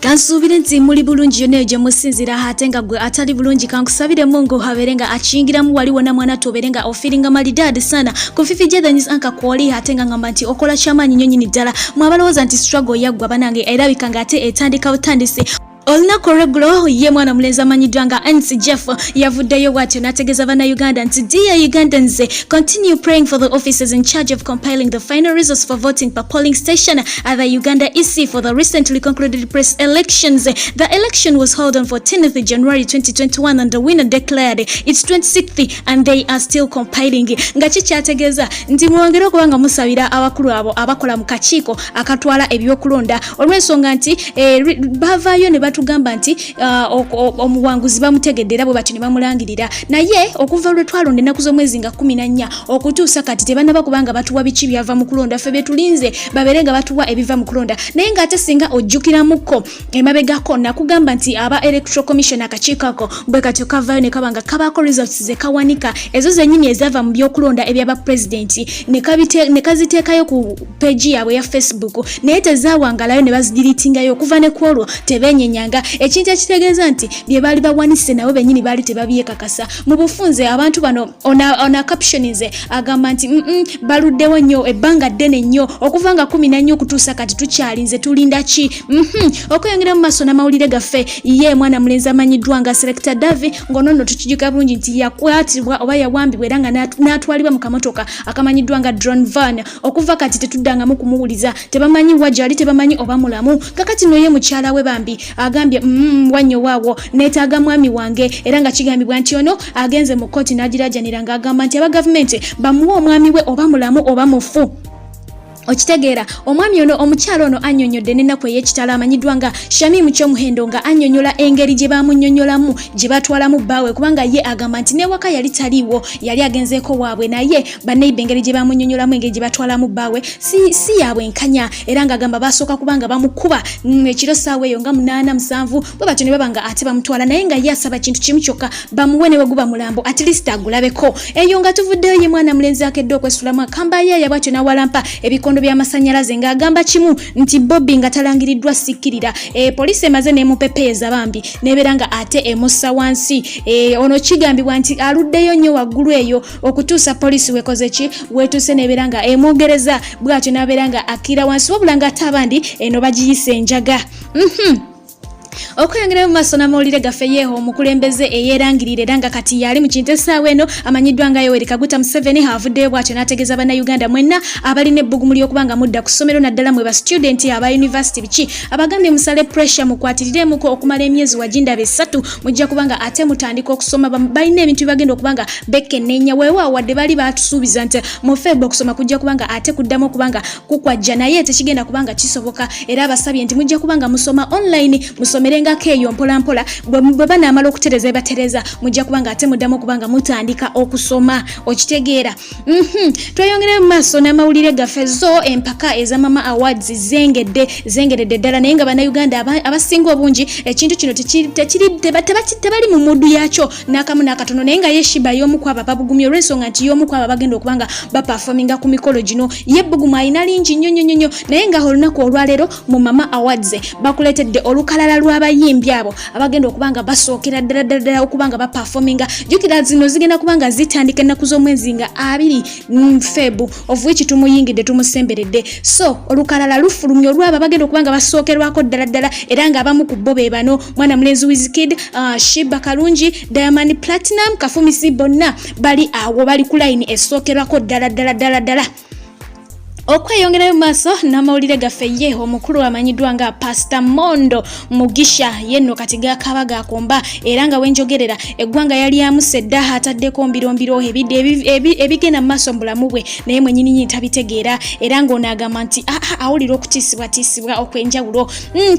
Kansubire nti muli bulungi yonna gye musinzira ate nga gwe atali bulungi kankusabire Mungu haberenga achingiramu waliwo na mwana toberenga ofiringa malidadi sana kufifi jedanis anka kwoli ate nga ngamba nti okola chamanyi nyonyini ddala mwabalowooza nti struggle yaggwa banange erabikanga ate etandika butandise Olunaku olw'eggulo ye mwana mulenzi amanyiddwa nga Ansi Jeff yavuddeyo bw'atyo n'ategeeza bannayuganda nti dear Ugandans, continue praying for the officers in charge of compiling the final results for voting per polling station at the Uganda EC for the recently concluded press elections. The election was held on 14th January 2021 and the winner declared it's 26th and they are still compiling. Nga kikyategeeza nti mwongere okubanga musabira abakulu abo abakola mu kakiiko akatwala ebyokulonda olw'ensonga nti bavaayo ne tugamba nti omuwanguzi bamutegedera bwe batyo ne bamulangirira naye okuva lwe twalonda ennaku z'omwezi nga 14 okutuusa kati tebanaba kubanga batuwa biki byava mu kulonda ffe betulinze baberenga batuwa ebiva mu kulonda naye ng'ate singa ojjukiramuko emabegako nakugamba nti aba electoral commission akakiikako bwe katyo kavaayo ne kabanga kabaako results ze kawanika ezo zennyini ezava mu byokulonda ebyaba pulezidenti ne kaziteekayo ku peegi yaabwe ya Facebook naye tezaawangalayo ne bazidiritingayo okuva ne ku olwo tebenyenya ekintu ekitegeeza nti bye baali bawanise nabo bennyini baali tebabyekakasa mu bufunze abantu bano ona captionize agamba nti baluddewo nnyo ebbanga ddene nnyo okuva nga 14 okutuusa kati tukyalinze tulinda ki okweyongera mu maaso n'amawulire gaffe ye mwana mulenzi amanyiddwa nga Selector Davi ng'onono tukijuka bulungi nti yakwatibwa oba yawambibwa era nga n'atwalibwa mu kamotoka akamanyiddwa nga drone van okuva kati tetuddangamu kumuwuliza tebamanyi wajali tebamanyi oba mulamu kakati noye mukyala we bambi agambye wanyo waawo neetaaga mwami wange era nga kigambibwa nti ono agenze mu kkooti n'agirajanira ng'agamba nti aba gavumenti bamuwa omwami we oba mulamu oba mufu okitegeera omwami ono omukyalo ono annyonnyodde n'ennaku ey'ekitala amanyiddwa nga Shamimu Kyomuhendo nga annyonnyola engeri gye baamunnyonnyolamu gye batwalamu bbaawe kubanga ye agamba nti n'ewaka yali taliiwo yali agenzeeko waabwe naye banneiba engeri gye baamunnyonnyolamu engeri gye batwalamu bbaawe si yaabwe nkanya era ng'agamba basooka kubanga bamukuba ekiro ssaawa eyo nga 8-7 bwe batyo ne baba nga ate bamutwala naye nga ye asaba kintu kimu kyokka bamuwe ne bwe guba mulambo at least agulabeko eyo nga tuvuddeyo ye mwana mulenzi akedde okwesulamu akamba yeeya bwatyo n'awalampa ebikondo by'amasannyalaze ng'agamba kimu nti Bobby nga talangiriddwa sikkirira poliisi emaze n'emupepeeza bambi n'ebeera nga ate emussa wansi ono kigambibwa nti aluddeyo nnyo waggulu eyo okutuusa poliisi wekoze ki wetuuse n'ebeera nga emwogereza bw'atyo n'abeera nga akkira wansi wabula nga ate abandi eno bagiyise enjaga okweyongera mu maaso n'amawulire gaffe yeeho omukulembeze eyeerangirira era nga kati yali mu kintu essaawa eno amanyiddwa nga Yoweri Kaguta Museveni avuddeyo bw'atyo n'ategeeza bannayuganda mwenna abalina ebbugumu ly'okubanga mudda ku ssomero naddala mwe ba student aba university biki abagambye musale pressure mukwatiriremuko okumala emyezi wagindaba 3 mujja kubanga ate mutandika okusoma balina ebintu bibagenda okubanga bekenneenya weewaawo wadde bali baatusuubiza nti mu February okusoma kujja kubanga ate kuddamu okubanga kukwajja naye tekigenda kubanga kisoboka era abasabye nti mujja kubanga musoma online merenga keyo mpola mpola bwe banaamala okutereza batereza mujja kubanga ate muddamu kubanga mutandika okusoma okitegeera tweyongere mu maaso n'amawulire gaffe zo empaka eza Mama Awards zengedde ddala naye nga bannayuganda abasinga obungi ekintu kino tebali mu muddu yakyo n'akamu n'akatono naye nga yeshiba y'omu kwaba babugumya olw'ensonga nti y'omu kwaba bagenda okubanga baperforminga ku mikolo gino yebbuguma ayina lingi nnyo naye nga olunaku olwaleero mu Mama Awards bakuleetedde olukalala lw'abayimbi abo abagenda okubanga basookera ddala okubanga baperforminga jukira zino zigenda kubanga zitandika ennaku z'omwezi nga 2 February of which tumuyingidde tumusemberedde so olukalala lufulumya olw'abo bagenda okubanga basookerwako ddala era nga abamu ku bo be bano mwana mulenzi Wizkid Shiba Kalungi Diamond Platinum Kafumisi bonna bali awo bali ku line esookerwako ddala okweyongera mu maaso n'amawulire gaffe yeeho omukulu amanyiddwa nga Pastor Mondo Mugisha yenno kati Gakaba Gakomba era nga wenjogerera eggwanga yali amusedda ataddeko mbirombiro ebigenda mu maaso mu bulamu bwe naye mwennyini tabitegeera era ng'onaagamba nti awulira okutiisibwa okwenjawulo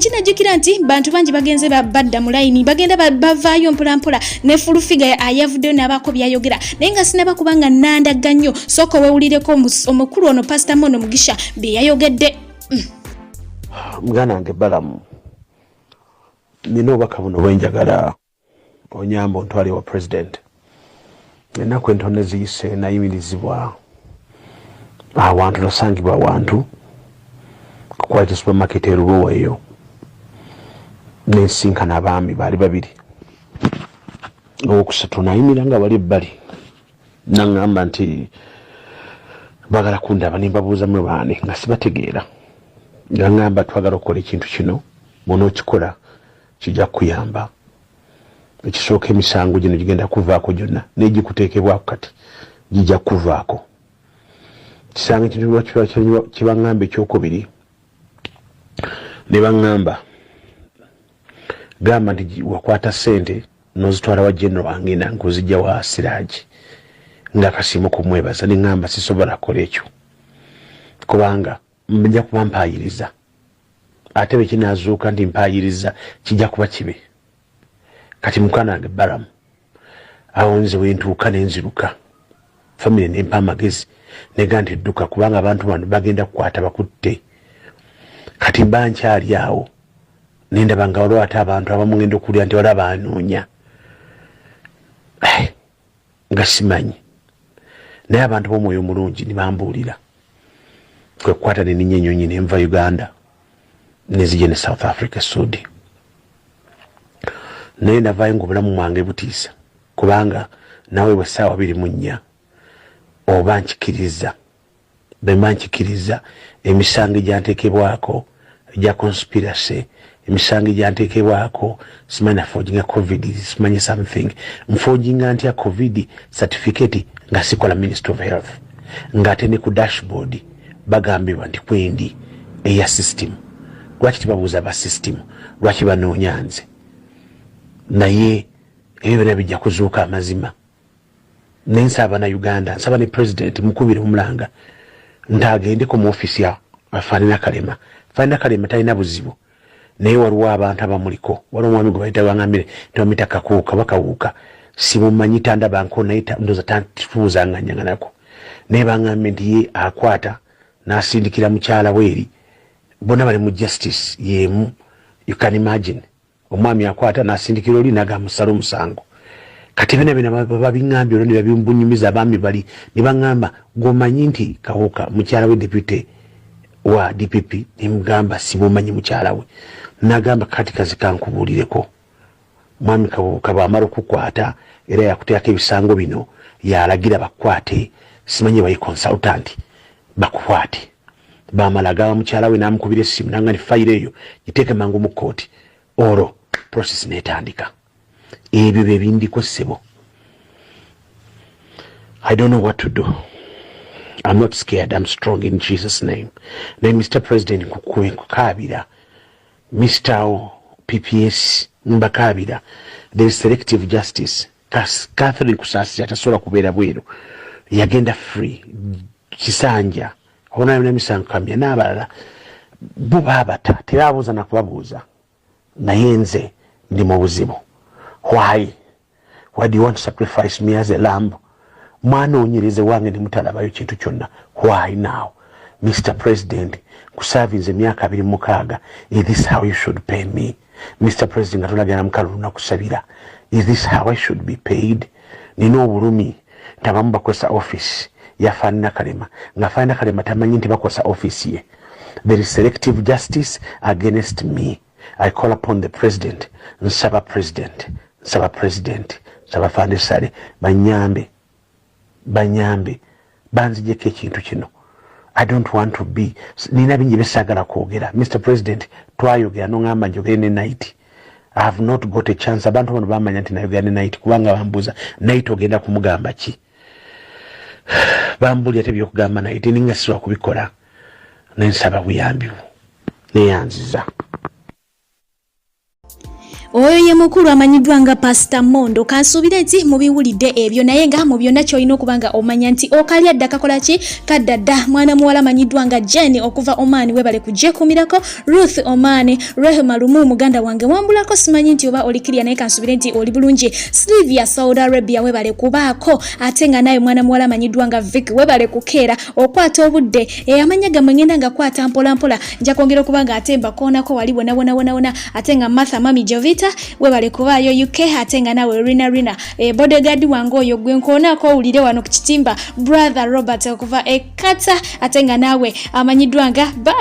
kinajjukira nti bantu bangi bagenze badda mu layini bagenda bavaayo mpolampola ne fulufiga ayavuddeyo n'abaako byayogera naye nga sinaba kubanga nandaga nnyo sooka wewulireko omukulu ono Pastor Mondo Mugisha byayogedde mugana wange balamu nina obubaka buno bwenjagala onyamba ontwale wa president ennaku entono eziyise nayimirizibwa awantu nasangibwa awantu kwata supermarket eruwa eyo nensinkana abaami baali babiri owokusatu nayimira nga bali ebbali naŋŋamba nti bagala kundaba nimbabuuza mwe baane nga sibategeera nga ŋŋamba twagala okukola ekintu kino munookikola kijja kuyamba ekisooka emisango gino gigenda kuvaako gyonna negikuteekebwako kati gijja kuvaako kisanga ekintu kibaŋŋamba ekyokubiri ne baŋŋamba gamba nti wakwata ssente nozitwala wa general angenda nkuzijja wa Siraaji ng'akasiimo kumwebaza ne ŋŋamba sisobola kukola ekyo kubanga mujja kuba mpaayiriza ate bwe kinaazuuka nti mpaayiriza kijja kuba kibe kati mukwana wange Balamu awo nze wentuuka nenziruka famire nempa amagezi nega nti dduka kubanga abantu bano bagenda kukwata bakutte kati mba nkyali awo nendaba nga waliwo ate abantu abamu ngenda okulya nti waliwo abanoonya nga simanyi naye abantu b'omwoyo omulungi ne bambuulira kwe kukwata neninya ennyonyi nenva Uganda nezije ne South Africa Sudi naye navaayo ngaobulamu mwange butiisa kubanga nawe bwe ssaawa 24 oba nkikiriza bemba nkikiriza emisango egyanteekebwako egya conspiracy emisango egyanteekebwako simanyi naforginga covid simanyi something nforginga ntya covid certificate nga sikola Ministry of Health ng'ate ne ku dashboard bagambibwa nti kwendi eya system lwaki tibabuuza ba system lwaki banoonya nze naye ebyo byonna bijja kuzuuka amazima nensaba na Uganda nsaba ne president mukubire omulanga ntagendeko mu ofisi ya Faanina Kalema talina buzibu naye waliwo abantu abamuliko waliwo omwami gwe bayita bangambire tebamuyita Kakuuka bakawuuka simumanyi tandabanko naye ndoza tantifuuzanganyaganako naye bangambye nti ye akwata n'asindikira mukyala weeri bonna bali mu justice yemu you can imagine omwami akwata n'asindikira oli nagamusala omusango kati bina babiŋŋambye olwo ne babimbunyumiza abaami bali ne baŋŋamba gwomanyi nti Kawuka mukyala we deputy wa DPP nemugamba simumanyi mukyala we nagamba kati kazi kankubuulireko mwami Kawuka bw'amala okukwata era yakuteekako ebisango bino yalagira bakwate simanyi bayi consultant bakwate bamala agaba mukyala we n'amukubira essimu nanga ni fayiro eyo giteeke mangu mu kooti olwo process n'etandika ebyo bye bindiko ssebo I don't know what to do. I'm not scared. I'm strong in Jesus' name. Then Mr. President Kukabira, Mr. PPS Mbakabira, there is selective justice. Catherine Kusasi atasobola kubeera bweru yagenda free Kisanja ona nemisankamya n'abalala bo baabata terabuuza na kubabuuza naye nze ndi mu buzibu. Why do you want to sacrifice me as a lamb? Mwana onyereze wange ne mutalabayo kintu kyonna. Why now? Mr. President, kusavinze emyaka 26. Is this how you should pay me? Mr. President, atulagana mukalu na kusabira. Is this how I should be paid? Nino obulumi tabamu bakosa office ya Faanina Kalema. Nga Faanina Kalema tamanyi nti bakosa office ye. There is selective justice against me. I call upon the president. Nsaba president. Nsaba Fandesale. Banyambe. Banzijeko ekintu kino. I don't want to be. Nina bingi besagala kwogera. Mr. President, twayogera n'ongamba njogere ne night. I have not got a chance. Abantu bano bamanya nti nayogera ne night kubanga bambuuza night ogenda kumugamba ki. Bambulya tebyokugamba night ninga siwa kubikola. Nensaba buyambi. Neyanziza. Oyo ye mukulu amanyiddwa nga Pastor Mondo kansuubira nti mubiwulidde ebyo naye nga mu byonna kyolina okubanga omanya nti okalya dda kakola ki kaddadda mwana muwala amanyiddwa nga Jenny okuva Oman webale kujekumirako Ruth Oman Rehema Lumu muganda wange wambulako simanyi nti oba olikirya naye kansuubire nti oli bulungi Sylvia Saudi Arabia webale kubaako ate nga naye mwana muwala amanyiddwa nga Vic webale kukeera okwata obudde amanya gamwe ngenda nga kwata mpola nja kwongera okubanga atemba koonako wali wona ate nga Martha Mami Jovita webale kubayo UK ate nga nawe Rina bodyguard wange oyo gwe nkoonako owulire wano ku kitimba brother Robert okuva Ekata ate nga nawe amanyiddwa nga bye.